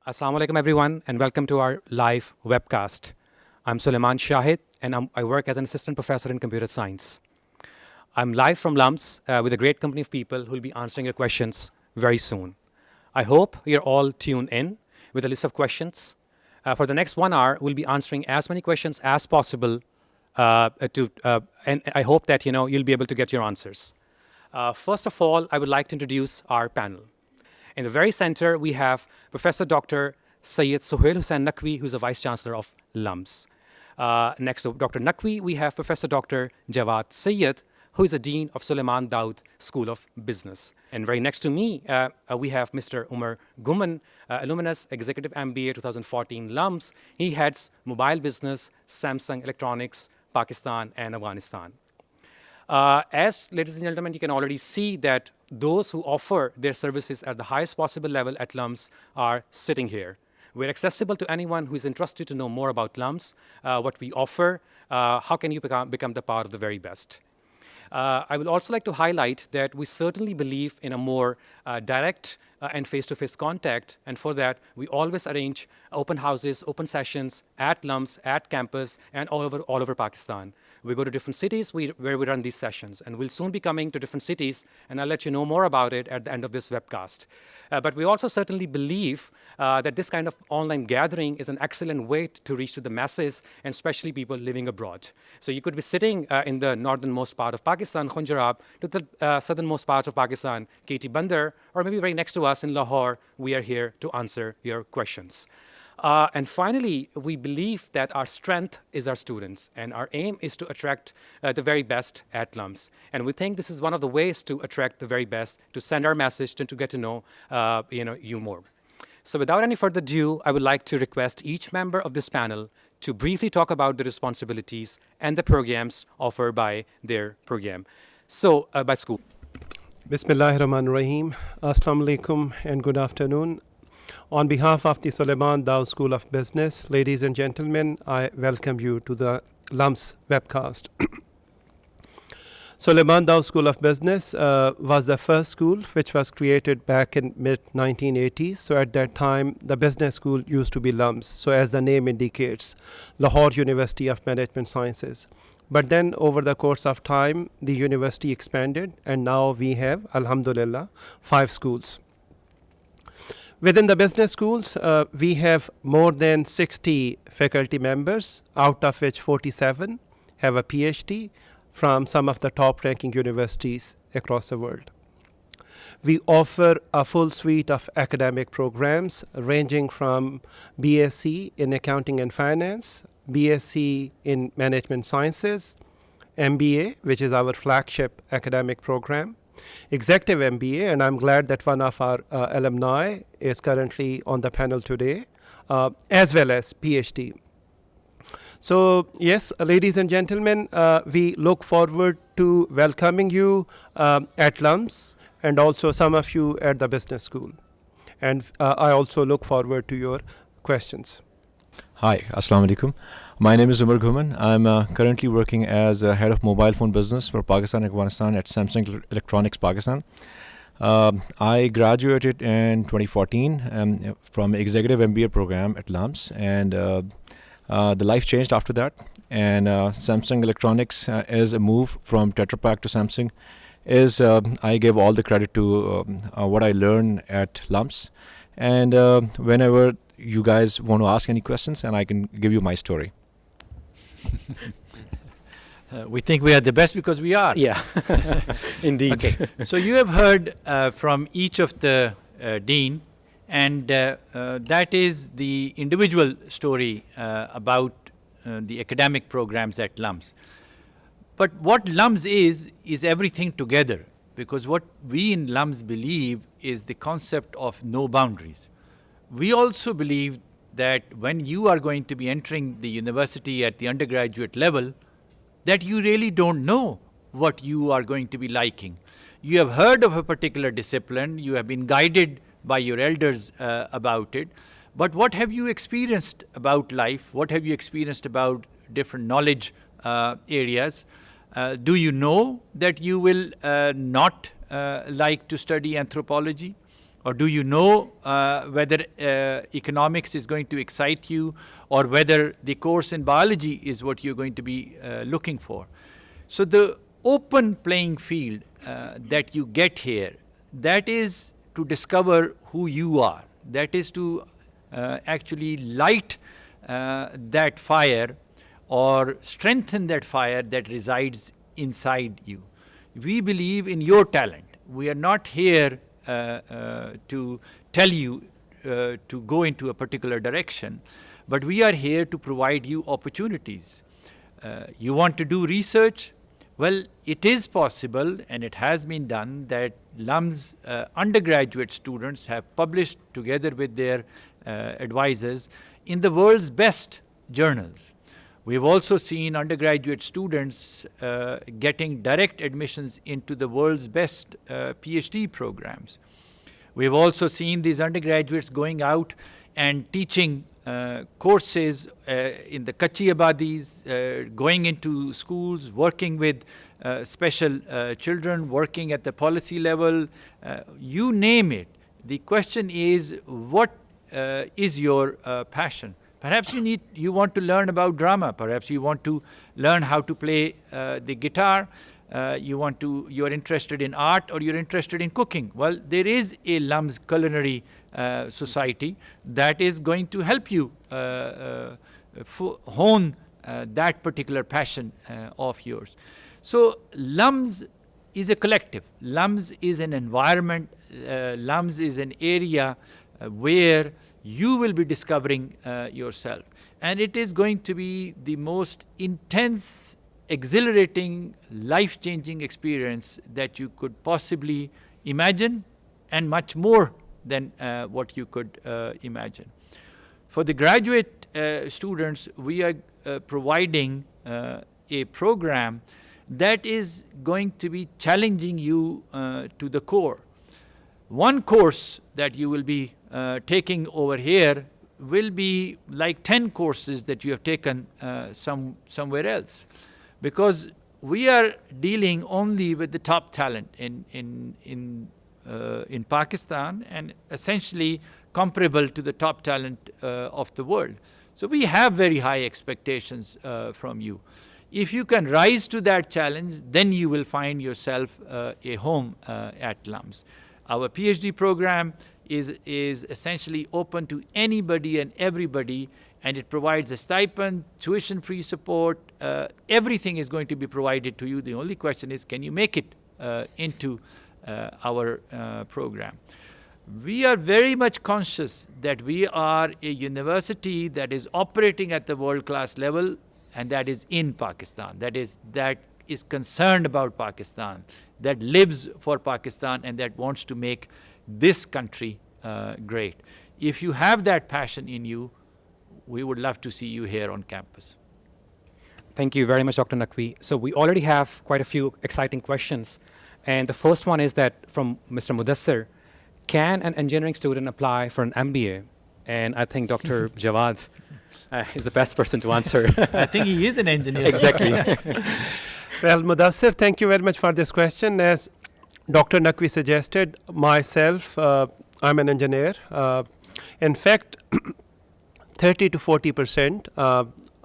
Assalamu alaikum everyone and welcome to our live webcast. I'm Sulaiman Shahid and I work as an assistant professor in computer science. I'm live from LUMS with a great company of people who will be answering your questions very soon. I hope you're all tuned in with a list of questions. For the next 1 hour, we'll be answering as many questions as possible and I hope that you'll be able to get your answers. First of all, I would like to introduce our panel. In the very center, we have Professor Dr. Sohail Naqvi, who's a Vice Chancellor of LUMS. Next to Dr. Naqvi, we have Professor Dr. Jawad Syed, who is a Dean of Suleiman Daud School of Business. And right next to me, we have Mr. Umer Ghumman, alumnus, Executive MBA 2014 LUMS. He heads Mobile Business, Samsung Electronics, Pakistan and Afghanistan. As, ladies and gentlemen, you can already see that those who offer their services at the highest possible level at LUMS are sitting here. We're accessible to anyone who is interested to know more about LUMS, what we offer, how can you become the part of the very best. I would also like to highlight that we certainly believe in a more direct and face-to-face contact, and for that, we always arrange open houses, open sessions at LUMS, at campus, and all over Pakistan. We go to different cities where we run these sessions, and we'll soon be coming to different cities, and I'll let you know more about it at the end of this webcast. But we also certainly believe that this kind of online gathering is an excellent way to reach to the masses, and especially people living abroad. So you could be sitting in the northernmost part of Pakistan, Khunjarab, to the southernmost parts of Pakistan, KT Bandar, or maybe right next to us in Lahore. We are here to answer your questions. And finally, we believe that our strength is our students, and our aim is to attract the very best at LUMS. And we think this is one of the ways to attract the very best, to send our message, and to get to know you more. So without any further ado, I would like to request each member of this panel to briefly talk about the responsibilities and the programs offered by their program. So, by school. Bismillahirrahmanirrahim. Assalamu alaikum and good afternoon. On behalf of the Suleiman Daud School of Business, ladies and gentlemen, I welcome you to the LUMS webcast. Suleiman Daud School of Business was the first school which was created back in mid-1980s. So at that time, the business school used to be LUMS. So as the name indicates, Lahore University of Management Sciences. But then over the course of time, the university expanded, and now we have, alhamdulillah, 5 schools. Within the business schools, we have more than 60 faculty members, out of which 47 have a PhD from some of the top-ranking universities across the world. We offer a full suite of academic programs ranging from BSc in Accounting and Finance, BSc in Management Sciences, MBA, which is our flagship academic program, Executive MBA, and I'm glad that one of our alumni is currently on the panel today, as well as PhD. So yes, ladies and gentlemen, we look forward to welcoming you at LUMS and also some of you at the business school. And I also look forward to your questions. Hi, Assalamu alaikum. My name is Umer Ghumman. I'm currently working as a head of mobile phone business for Pakistan and Afghanistan at Samsung Electronics Pakistan. I graduated in 2014 from Executive MBA program at LUMS, and the life changed after that. And Samsung Electronics as a move from Tetra Pak to Samsung is I give all the credit to what I learned at LUMS. And whenever you guys want to ask any questions, and I can give you my story. We think we are the best because we are. Yeah, indeed. Okay. So you have heard from each of the dean, and that is the individual story about the academic programs at LUMS. But what LUMS is everything together, because what we in LUMS believe is the concept of no boundaries. We also believe that when you are going to be entering the university at the undergraduate level, that you really don't know what you are going to be liking. You have heard of a particular discipline, you have been guided by your elders about it, but what have you experienced about life? What have you experienced about different knowledge areas? Do you know that you will not like to study anthropology? Or do you know whether economics is going to excite you, or whether the course in biology is what you're going to be looking for? So the open playing field that you get here, that is to discover who you are. That is to actually light that fire or strengthen that fire that resides inside you. We believe in your talent. We are not here to tell you to go into a particular direction, but we are here to provide you opportunities. You want to do research? Well, it is possible, and it has been done, that LUMS undergraduate students have published together with their advisors in the world's best journals. We've also seen undergraduate students getting direct admissions into the world's best PhD programs. We've also seen these undergraduates going out and teaching courses in the Kachi Abadis, going into schools, working with special children, working at the policy level, you name it. The question is, what is your passion? Perhaps you want to learn about drama. Perhaps you want to learn how to play the guitar. You're interested in art, or you're interested in cooking. Well, there is a LUMS culinary society that is going to help you hone that particular passion of yours. So LUMS is a collective. LUMS is an environment. LUMS is an area where you will be discovering yourself. And it is going to be the most intense, exhilarating, life-changing experience that you could possibly imagine, and much more than what you could imagine. For the graduate students, we are providing a program that is going to be challenging you to the core. One course that you will be taking over here will be like 10 courses that you have taken somewhere else, because we are dealing only with the top talent in Pakistan, and essentially comparable to the top talent of the world. So we have very high expectations from you. If you can rise to that challenge, then you will find yourself a home at LUMS. Our PhD program is essentially open to anybody and everybody, and it provides a stipend, tuition-free support. Everything is going to be provided to you. The only question is, can you make it into our program? We are very much conscious that we are a university that is operating at the world-class level, and that is in Pakistan. That is concerned about Pakistan, that lives for Pakistan, and that wants to make this country great. If you have that passion in you, we would love to see you here on campus. Thank you very much, Dr. Naqvi. So we already have quite a few exciting questions. And the first one is that from Mr. Mudassir, can an engineering student apply for an MBA? And I think Dr. Jawad is the best person to answer. I think he is an engineer. Exactly. Well, Mudassir, thank you very much for this question. As Dr. Naqvi suggested, myself, I'm an engineer. In fact, 30 to 40%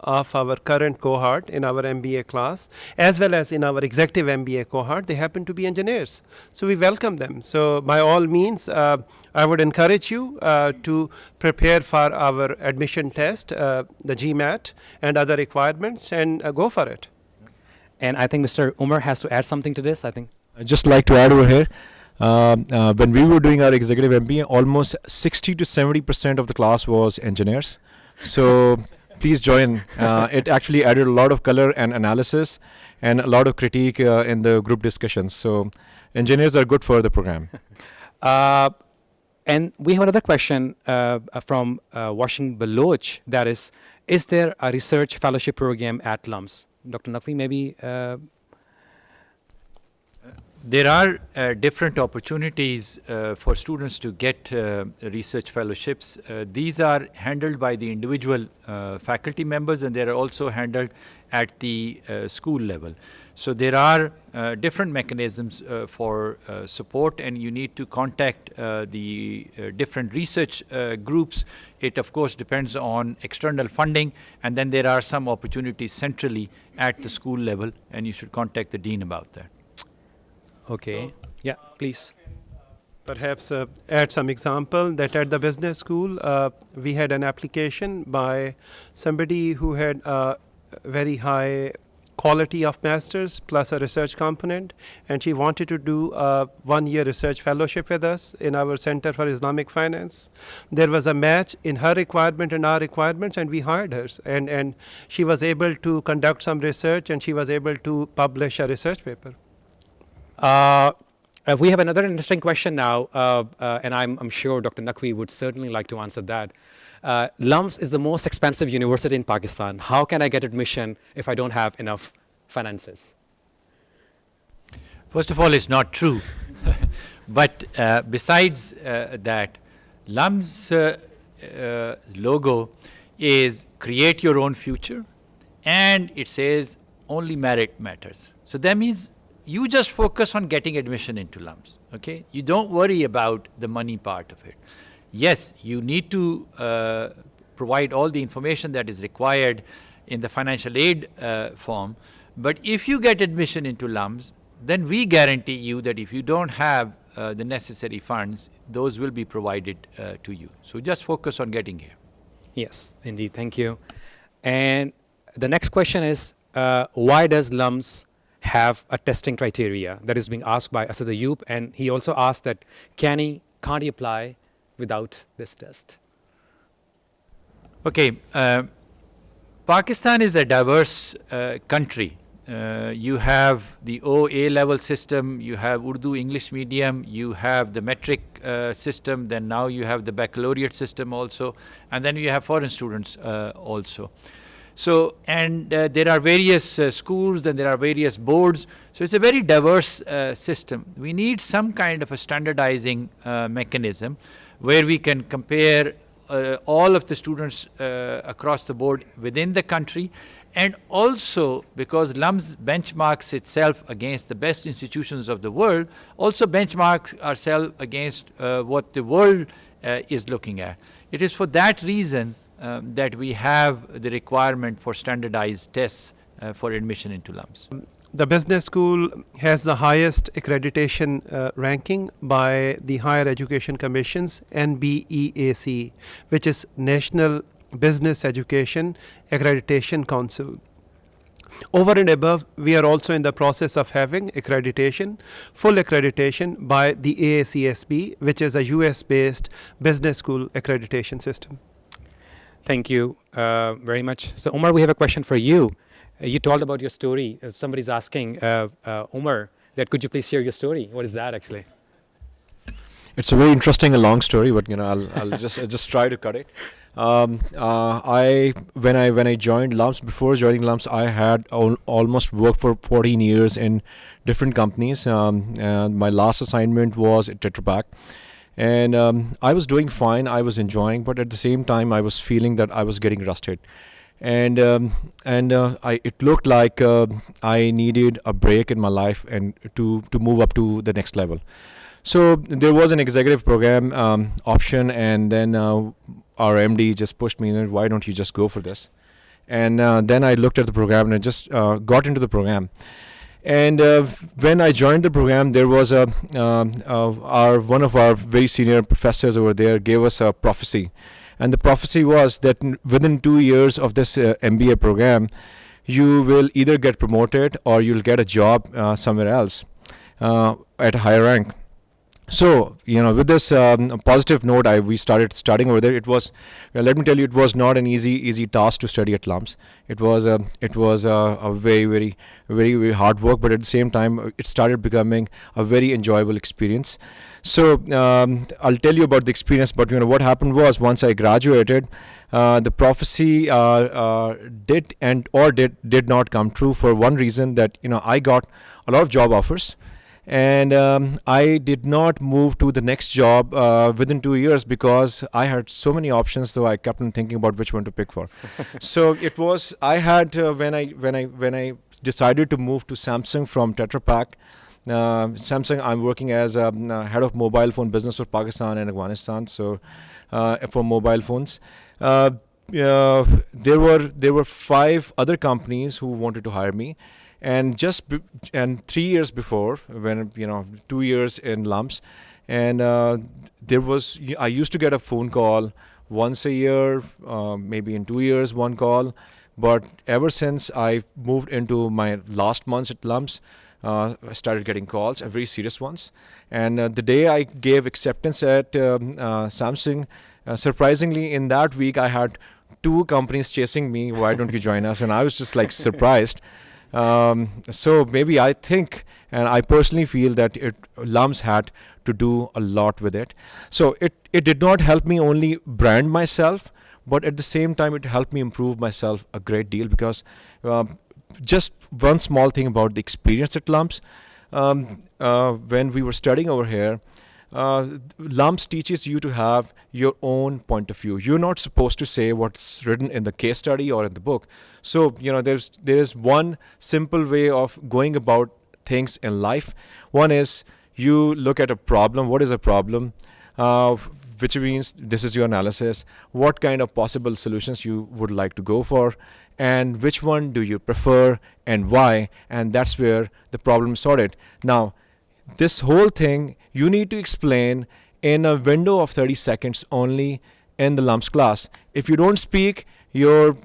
of our current cohort in our MBA class, as well as in our executive MBA cohort, they happen to be engineers. So we welcome them. So by all means, I would encourage you to prepare for our admission test, the GMAT, and other requirements, and go for it. And I think Mr. Umer has to add something to this, I think. I'd just like to add over here, when we were doing our executive MBA, almost 60 to 70% of the class was engineers. So please join. It actually added a lot of color and analysis and a lot of critique in the group discussions. So engineers are good for the program. And we have another question from Washington Baloch, that is there a research fellowship program at LUMS? Dr. Naqvi, maybe? There are different opportunities for students to get research fellowships. These are handled by the individual faculty members, and they are also handled at the school level. So there are different mechanisms for support, and you need to contact the different research groups. It of course depends on external funding, and then there are some opportunities centrally at the school level, and you should contact the dean about that. Okay. Yeah, please. Perhaps add some example that at the business school, we had an application by somebody who had a very high quality of masters plus a research component, and she wanted to do a 1-year research fellowship with us in our Center for Islamic Finance. There was a match in her requirement and our requirements, and we hired her, and she was able to conduct some research, and she was able to publish a research paper. We have another interesting question now, and I'm sure Dr. Naqvi would certainly like to answer that. LUMS is the most expensive university in Pakistan. How can I get admission if I don't have enough finances? First of all, it's not true. But besides that, LUMS logo is create your own future, and it says only merit matters. So that means you just focus on getting admission into LUMS, okay? You don't worry about the money part of it. Yes, you need to provide all the information that is required in the financial aid form, but if you get admission into LUMS, then we guarantee you that if you don't have the necessary funds, those will be provided to you. So just focus on getting here. Yes, indeed. Thank you. And the next question is, why does LUMS have a testing criteria? That is being asked by Asad Ayub, and he also asked that can't he apply without this test? Okay, Pakistan is a diverse country. You have the OA level system, you have Urdu English medium, you have the metric system, then now you have the baccalaureate system also, and then you have foreign students also. So, and there are various schools, then there are various boards. So it's a very diverse system. We need some kind of a standardizing mechanism where we can compare all of the students across the board within the country. And also, because LUMS benchmarks itself against the best institutions of the world, also benchmarks ourselves against what the world is looking at. It is for that reason that we have the requirement for standardized tests for admission into LUMS. The business school has the highest accreditation ranking by the Higher Education Commission's NBEAC, which is National Business Education Accreditation Council. Over and above, we are also in the process of having accreditation, full accreditation by the AACSB, which is a US-based business school accreditation system. Thank you very much. So, Umer, we have a question for you. You told about your story. Somebody's asking, Umer, that could you please share your story? What is that actually? It's a very interesting and long story, but I'll just try to cut it. When I joined LUMS, before joining LUMS, I had almost worked for 14 years in different companies. And my last assignment was at Tetra Pak. And I was doing fine, I was enjoying, but at the same time, I was feeling that I was getting rusted. And it looked like I needed a break in my life and to move up to the next level. So there was an executive program option, and then our MD just pushed me, why don't you just go for this? And then I looked at the program and I just got into the program. And when I joined the program, there was one of our very senior professors over there gave us a prophecy. And the prophecy was that within 2 years of this MBA program, you will either get promoted or you'll get a job somewhere else at a higher rank. So, with this positive note, we started studying over there. It was, let me tell you, it was not an easy task to study at LUMS. It was a very, very, very, very hard work, but at the same time, it started becoming a very enjoyable experience. So, I'll tell you about the experience. But what happened was, once I graduated, the prophecy did not come true for one reason, that I got a lot of job offers. And I did not move to the next job within 2 years because I had so many options, so I kept on thinking about which one to pick for. So it was I had when I decided to move to Samsung from Tetra Pak. Samsung, I'm working as a head of mobile phone business for Pakistan and Afghanistan. So for mobile phones, there were 5 other companies who wanted to hire me, and and 3 years before, when 2 years in LUMS, and I used to get a phone call once a year, maybe in 2 years one call, but ever since I moved into my last months at LUMS, I started getting calls, very serious ones. And the day I gave acceptance at Samsung, surprisingly, in that week, I had 2 companies chasing me. Why don't you join us? And I was just like surprised. So maybe I think, and I personally feel that LUMS had to do a lot with it. So it did not help me only brand myself, but at the same time, it helped me improve myself a great deal, because just one small thing about the experience at LUMS. When we were studying over here, LUMS teaches you to have your own point of view. You're not supposed to say what's written in the case study or in the book. So there is one simple way of going about things in life. One is you look at a problem. What is a problem? Which means this is your analysis. What kind of possible solutions you would like to go for, and which one do you prefer and why? And that's where the problem is sorted. Now, this whole thing you need to explain in a window of 30 seconds only in the LUMS class. If you don't speak, your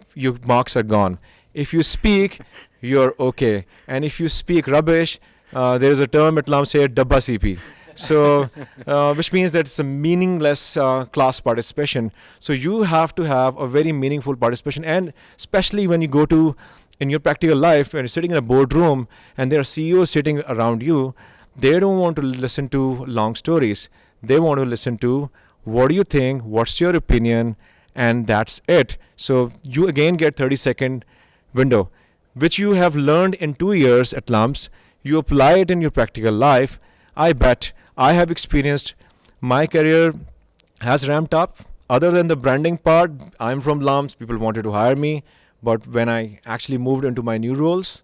marks are gone. If you speak, you're okay. And if you speak rubbish, there is a term at LUMS here, dabba CP. So, which means that it's a meaningless class participation. So you have to have a very meaningful participation, and especially when you go to, in your practical life, when you're sitting in a boardroom and there are CEOs sitting around you, they don't want to listen to long stories. They want to listen to, what do you think, what's your opinion, and that's it. So you again get 30-second window, which you have learned in 2 years at LUMS. You apply it in your practical life. I bet I have experienced, my career has ramped up. Other than the branding part, I'm from LUMS, people wanted to hire me. But when I actually moved into my new roles,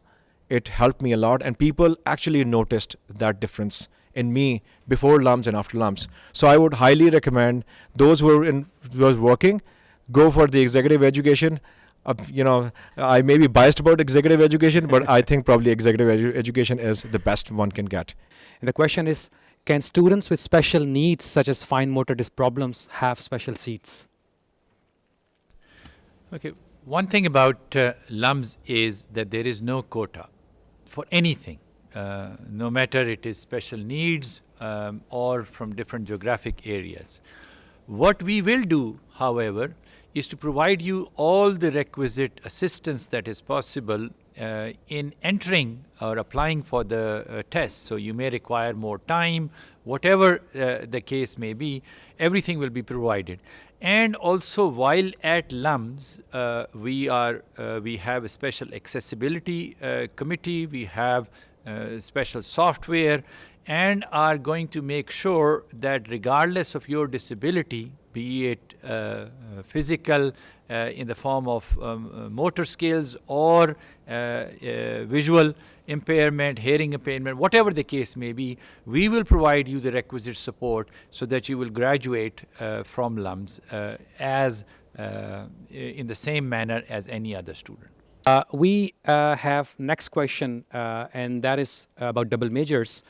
it helped me a lot. And people actually noticed that difference in me before LUMS and after LUMS. So I would highly recommend those who are working, go for the executive education. I may be biased about executive education, but I think probably executive education is the best one can get. And the question is, can students with special needs, such as fine motor disc problems, have special seats? Okay, one thing about LUMS is that there is no quota for anything, no matter it is special needs or from different geographic areas. What we will do, however, is to provide you all the requisite assistance that is possible in entering or applying for the test. So you may require more time, whatever the case may be, everything will be provided. And also, while at LUMS, we have a special accessibility committee, we have special software, and are going to make sure that regardless of your disability, be it physical in the form of motor skills or visual impairment, hearing impairment, whatever the case may be, we will provide you the requisite support so that you will graduate from LUMS as in the same manner as any other student. We have next question, and that is about double majors.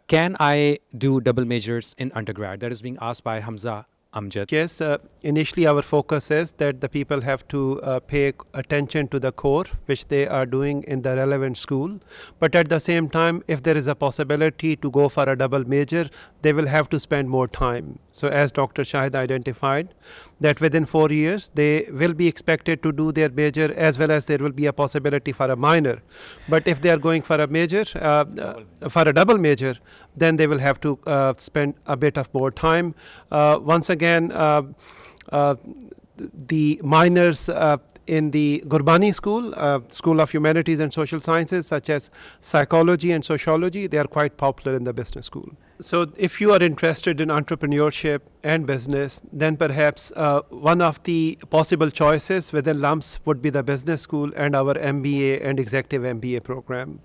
Can I do double majors in undergrad? That is being asked by Hamza Amjad. Yes, initially our focus is that the people have to pay attention to the core, which they are doing in the relevant school. But at the same time, if there is a possibility to go for a double major, they will have to spend more time. So as Dr. Shahid identified, that within 4 years, they will be expected to do their major, as well as there will be a possibility for a minor. But if they are going for a major, for a double major, then they will have to spend a bit of more time. Once again, the minors in the Gurbani School, School of Humanities and Social Sciences, such as psychology and sociology. They are quite popular in the business school. So if you are interested in entrepreneurship and business, then perhaps one of the possible choices within LUMS would be the business school and our MBA and executive MBA program.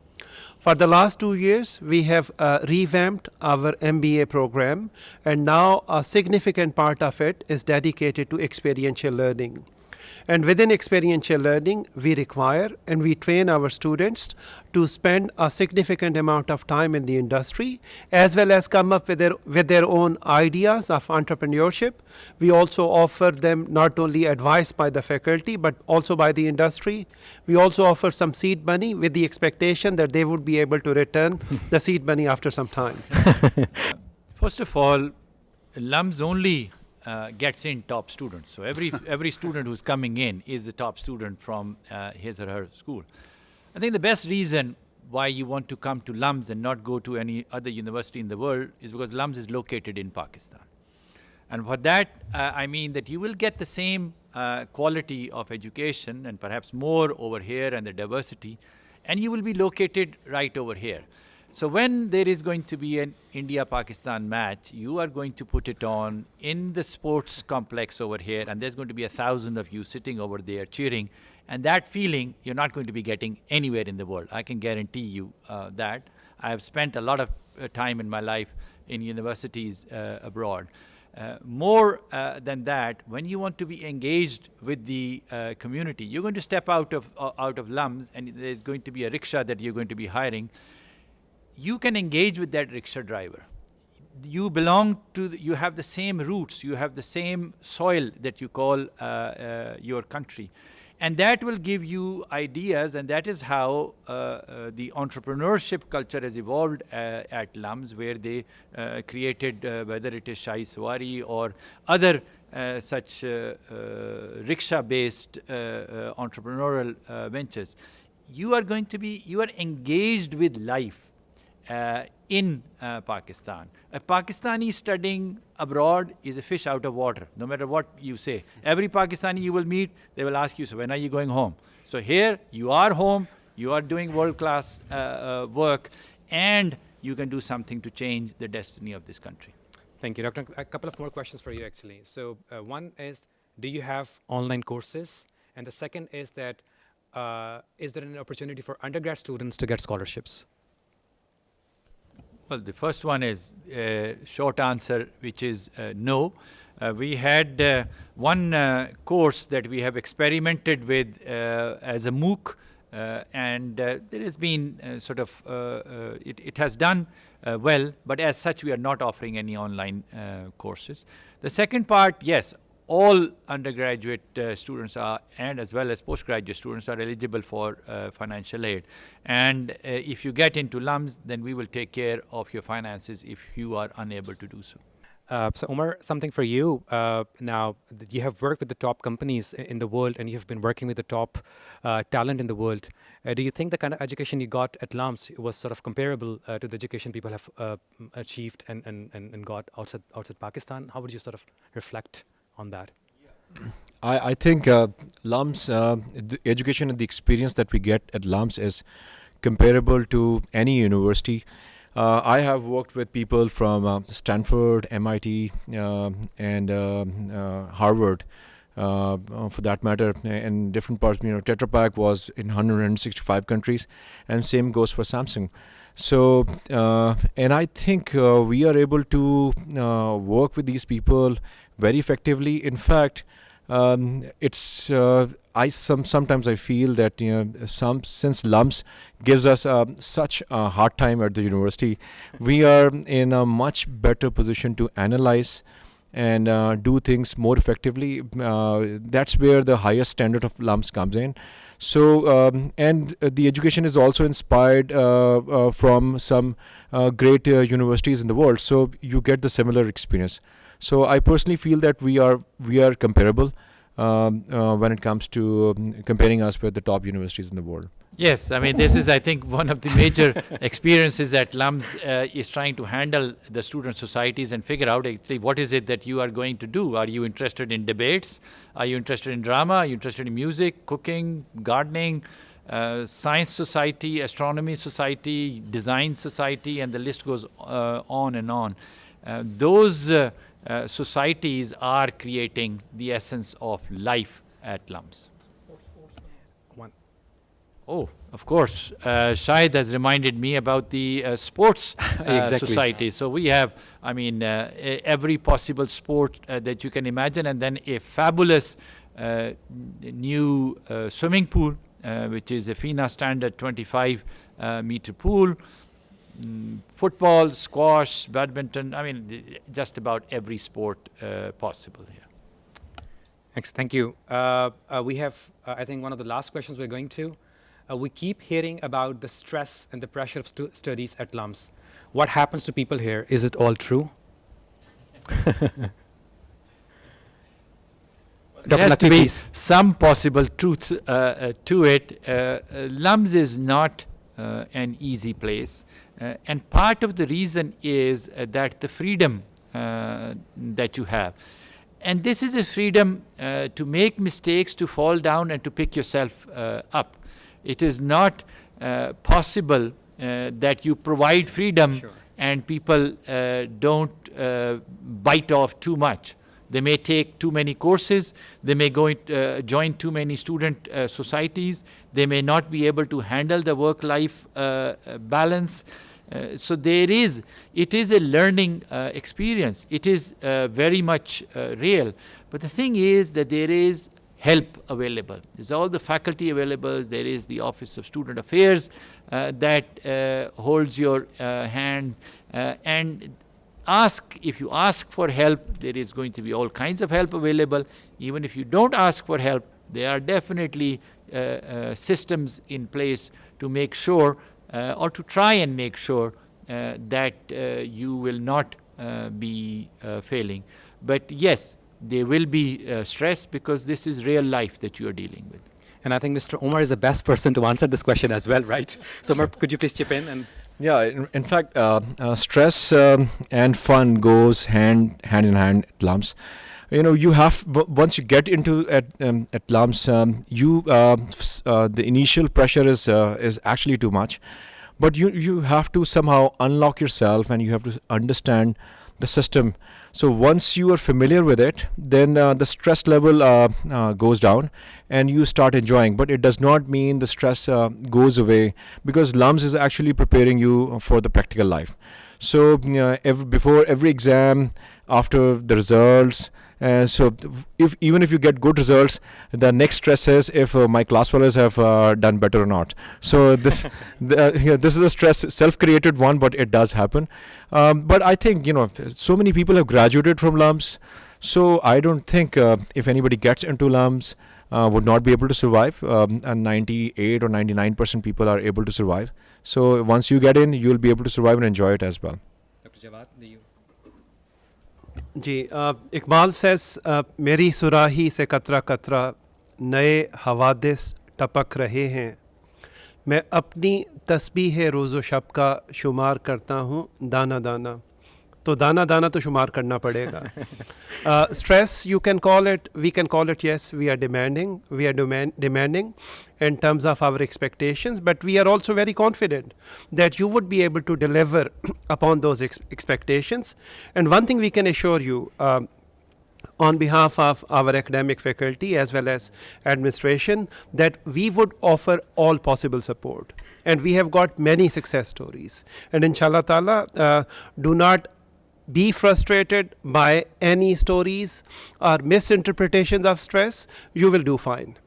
For the last 2 years, we have revamped our MBA program, and now a significant part of it is dedicated to experiential learning. And within experiential learning, we require and we train our students to spend a significant amount of time in the industry, as well as come up with their own ideas of entrepreneurship. We also offer them not only advice by the faculty, but also by the industry. We also offer some seed money with the expectation that they would be able to return the seed money after some time. First of all, LUMS only gets in top students. So every student who's coming in is the top student from his or her school. I think the best reason why you want to come to LUMS and not go to any other university in the world is because LUMS is located in Pakistan. And for that, I mean that you will get the same quality of education and perhaps more over here and the diversity, and you will be located right over here. So when there is going to be an India-Pakistan match, you are going to put it on in the sports complex over here, and there's going to be 1,000 of you sitting over there cheering. And that feeling, you're not going to be getting anywhere in the world. I can guarantee you that. I have spent a lot of time in my life in universities abroad. More than that, when you want to be engaged with the community, you're going to step out of LUMS, and there's going to be a rickshaw that you're going to be hiring. You can engage with that rickshaw driver. You belong to, you have the same roots, you have the same soil that you call your country. And that will give you ideas, and that is how the entrepreneurship culture has evolved at LUMS, where they created, whether it is Shahi Sawari or other such rickshaw-based entrepreneurial ventures. You are engaged with life in Pakistan. A Pakistani studying abroad is a fish out of water, no matter what you say. Every Pakistani you will meet, they will ask you, so when are you going home? So here, you are home, you are doing world-class work, and you can do something to change the destiny of this country. Thank you, Doctor. A couple of more questions for you, actually. So one is, do you have online courses? And the second is that, is there an opportunity for undergrad students to get scholarships? Well, the first one is a short answer, which is no. We had one course that we have experimented with as a MOOC, and there has been it has done well, but as such, we are not offering any online courses. The second part, yes, all undergraduate students are, and as well as postgraduate students are eligible for financial aid. And if you get into LUMS, then we will take care of your finances if you are unable to do so. So Umer, something for you. Now, you have worked with the top companies in the world, and you have been working with the top talent in the world. Do you think the kind of education you got at LUMS was sort of comparable to the education people have achieved and got outside Pakistan? How would you sort of reflect on that? I think LUMS, the education and the experience that we get at LUMS is comparable to any university. I have worked with people from Stanford, MIT, and Harvard, for that matter, in different parts. Tetra Pak was in 165 countries, and same goes for Samsung. So, and I think we are able to work with these people very effectively. In fact, it's sometimes I feel that since LUMS gives us such a hard time at the university, we are in a much better position to analyze and do things more effectively. That's where the highest standard of LUMS comes in. So, and the education is also inspired from some great universities in the world. So you get the similar experience. So I personally feel that we are comparable when it comes to comparing us with the top universities in the world. Yes, I mean, this is, I think, one of the major experiences at LUMS is trying to handle the student societies and figure out actually what is it that you are going to do. Are you interested in debates? Are you interested in drama? Are you interested in music, cooking, gardening, science society, astronomy society, design society, and the list goes on and on. Those societies are creating the essence of life at LUMS. Oh, of course. Syed has reminded me about the sports society. So we have, I mean, every possible sport that you can imagine, and then a fabulous new swimming pool, which is a FINA standard 25-meter pool. Football, squash, badminton, I mean, just about every sport possible here. Thanks. Thank you. We have, I think, one of the last questions we're going to. We keep hearing about the stress and the pressure of studies at LUMS. What happens to people here? Is it all true? There has to be some possible truth to it. LUMS is not an easy place. And part of the reason is that the freedom that you have. And this is a freedom to make mistakes, to fall down, and to pick yourself up. It is not possible that you provide freedom and people don't bite off too much. They may take too many courses. They may join too many student societies. They may not be able to handle the work-life balance. So it is a learning experience. It is very much real. But the thing is that there is help available. There's all the faculty available. There is the Office of Student Affairs that holds your hand. And if you ask for help, there is going to be all kinds of help available. Even if you don't ask for help, there are definitely systems in place to make sure or to try and make sure that you will not be failing. But yes, there will be stress because this is real life that you are dealing with. And I think Mr. Umer is the best person to answer this question as well, right? So Umer, could you please chip in? And Yeah, in fact, stress and fun goes hand in hand at LUMS. You know, you have once you get into at LUMS, the initial pressure is actually too much, but you have to somehow unlock yourself and you have to understand the system. So once you are familiar with it, then the stress level goes down and you start enjoying. But it does not mean the stress goes away, because LUMS is actually preparing you for the practical life. So before every exam, after the results, so even if you get good results, the next stress is if my class fellows have done better or not. So this is a stress, self-created one, but it does happen. But I think, so many people have graduated from LUMS, so I don't think if anybody gets into LUMS would not be able to survive. And 98 or 99% people are able to survive. So once you get in, you'll be able to survive and enjoy it as well. Dr. Jawad, do you? Ji Iqbal says मेरी सुराही से कतरा कतरा नए हवादिस टपक रहे हैं, मैं अपनी तस्बीह रोज़ो शब का शुमार करता हूँ दाना दाना. तो दाना दाना तो शुमार करना पड़ेगा. Stress, we can call it, yes, we are demanding in terms of our expectations, but we are also very confident that you would be able to deliver upon those expectations. And one thing we can assure you, on behalf of our academic faculty as well as administration, that we would offer all possible support. And we have got many success stories. And inshallah ta'ala, do not be frustrated by any stories or misinterpretations of stress. You will do fine.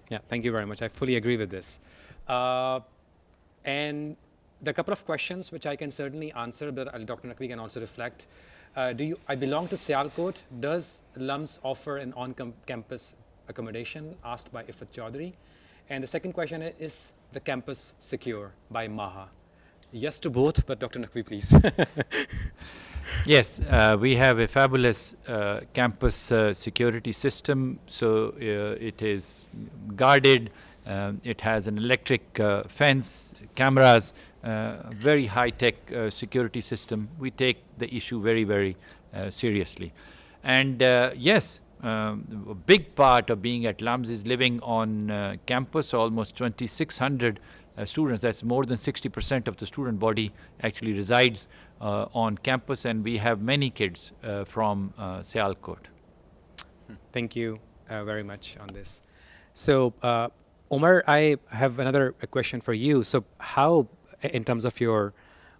Yeah, thank you very much. I fully agree with this. And the couple of questions which I can certainly answer, but Dr. Naqvi can also reflect. I belong to Sialkot. Does LUMS offer an on-campus accommodation? Asked by Ifat Chaudhary. And the second question is the campus secure? By Maha. Yes to both, but Dr. Naqvi, please. Yes, we have a fabulous campus security system. So it is guarded. It has an electric fence, cameras, very high-tech security system. We take the issue very, very seriously. And yes, a big part of being at LUMS is living on campus. Almost 2,600 students, that's more than 60% of the student body actually resides on campus, and we have many kids from Sialkot. Thank you very much on this. So, Umer, I have another question for you. So, how, in terms of your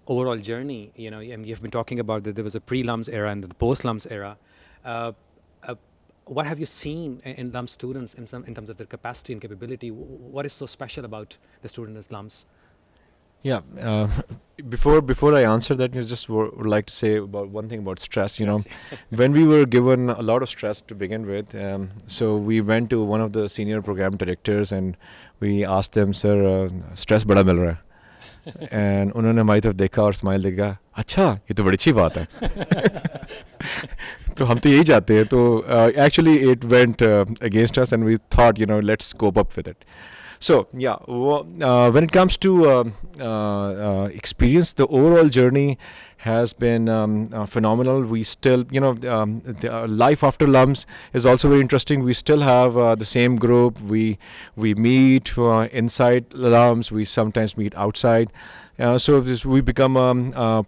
overall journey, you know, and you've been talking about that there was a pre-LUMS era and the post-LUMS era. What have you seen in LUMS students in terms of their capacity and capability? What is so special about the student as LUMS? Yeah. Before I answer that, I just would like to say about one thing about stress. You know, when we were given a lot of stress to begin with, so we went to one of the senior program directors and we asked them, "Sir, stress बड़ा मिल रहा है." And उन्होंने हमारी तरफ देखा और smile देखा, अच्छा ये तो बड़ी अच्छी बात है. तो हम तो यही चाहते हैं. तो actually it went against us and we thought, you know, let's cope up with it. So yeah, when it comes to experience, the overall journey has been phenomenal. We still, you know, the life after LUMS is also very interesting. We still have the same group. We meet inside LUMS. We sometimes meet outside. So we become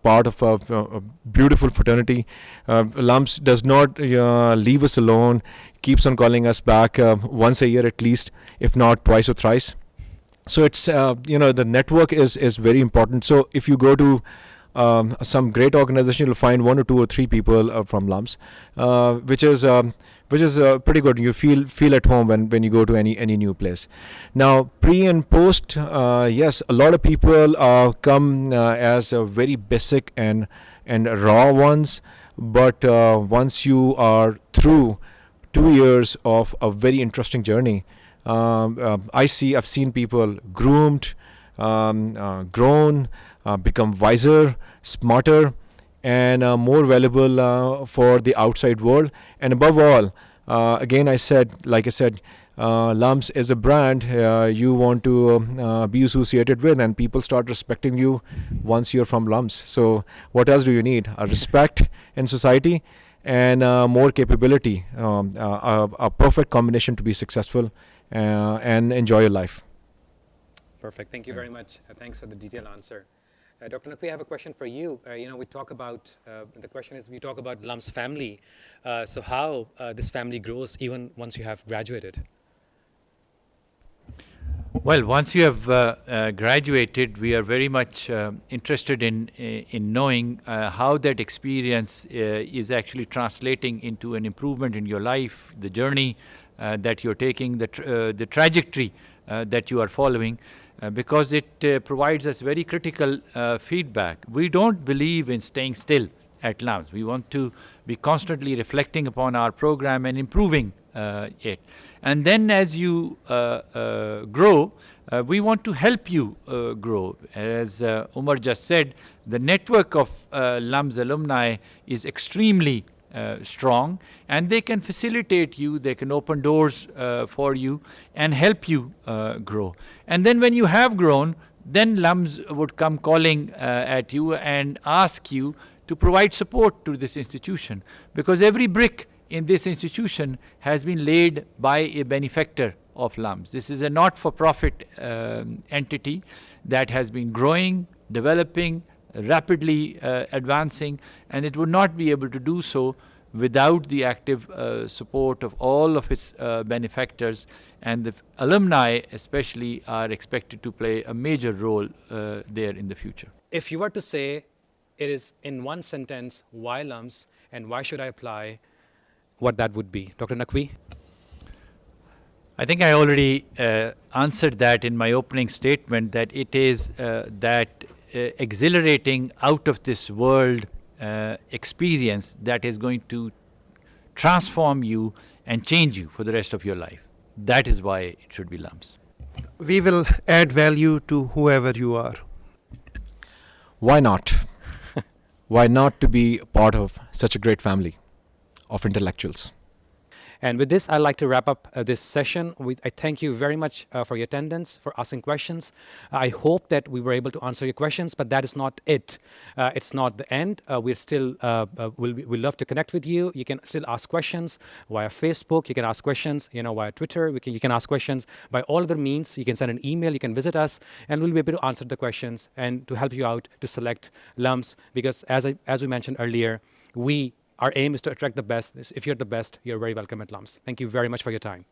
part of a beautiful fraternity. LUMS does not leave us alone. Keeps on calling us back once a year at least, if not twice or thrice. So it's you know, the network is very important. So if you go to some great organization, you'll find 1 or 2 or 3 people from LUMS, which is pretty good. You feel at home when you go to any new place. Now, pre and post, yes, a lot of people come as very basic and raw ones, but once you are through 2 years of a very interesting journey, I've seen people groomed, grown, become wiser, smarter, and more valuable for the outside world. And above all, again, like I said, LUMS is a brand you want to be associated with, and people start respecting you once you're from LUMS. So what else do you need? Respect in society and more capability, a perfect combination to be successful and enjoy your life. Perfect. Thank you very much. Thanks for the detailed answer. Dr. Naqvi, I have a question for you. You know, we talk about, the question is, we talk about LUMS family. So how this family grows even once you have graduated? Well, once you have graduated, we are very much interested in knowing how that experience is actually translating into an improvement in your life, the journey that you're taking, the trajectory that you are following, because it provides us very critical feedback. We don't believe in staying still at LUMS. We want to be constantly reflecting upon our program and improving it. And then as you grow, we want to help you grow. As Umer just said, the network of LUMS alumni is extremely strong, and they can facilitate you, they can open doors for you and help you grow. And then when you have grown, then LUMS would come calling at you and ask you to provide support to this institution, because every brick in this institution has been laid by a benefactor of LUMS. This is a not-for-profit entity that has been growing, developing, rapidly advancing, and it would not be able to do so without the active support of all of its benefactors, and the alumni especially are expected to play a major role there in the future. If you were to say it is in one sentence, why LUMS and why should I apply, what that would be? Dr. Naqvi? I think I already answered that in my opening statement, that it is that exhilarating, out of this world experience that is going to transform you and change you for the rest of your life. That is why it should be LUMS. We will add value to whoever you are. Why not? why not to be part of such a great family of intellectuals? And with this, I'd like to wrap up this session. I thank you very much for your attendance, for asking questions. I hope that we were able to answer your questions, but that is not it. It's not the end. We're still, we'll love to connect with you. You can still ask questions via Facebook. You can ask questions, via Twitter. You can ask questions by all other means. You can send an email. You can visit us, and we'll be able to answer the questions and to help you out to select LUMS. Because as we mentioned earlier, our aim is to attract the best. If you're the best, you're very welcome at LUMS. Thank you very much for your time.